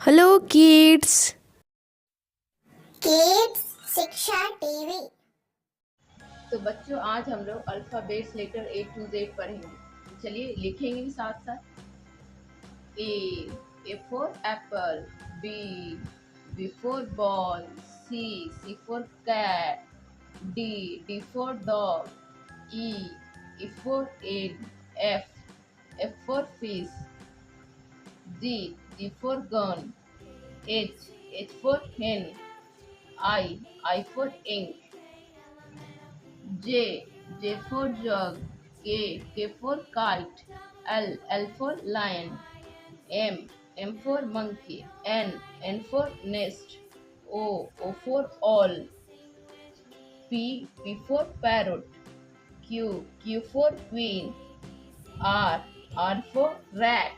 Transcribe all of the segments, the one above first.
Hello kids. शिक्षा TV. तो बच्चों, आज हम लोग alphabets letter A to Z पढ़ेंगे। चलिए लिखेंगे साथ साथ। A for apple, B for ball, C for cat, D for dog, E for egg, F for fish, G for gun, H for hen, I for ink, J for jug, K for kite, L for lion, M for monkey, N for nest, O for owl, P for parrot, Q for queen, R for rat,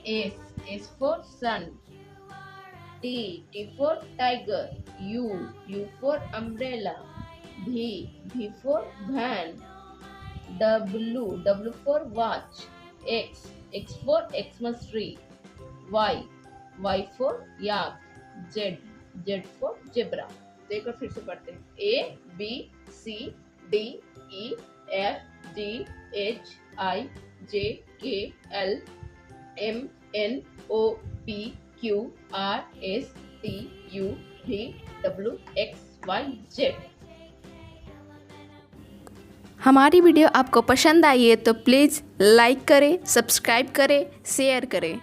S for sun, T for tiger, U for umbrella, V for van, W for watch, X for Xmas tree, Y for yak, Z for zebra। तो एक बार फिर से पढ़ते हैं। A B C D E F G H I J K L M N O P Q R S T U V W X Y Z। हमारी video आपको पसंद आई है तो प्लीज़ लाइक करें, सब्सक्राइब करें, शेयर करें।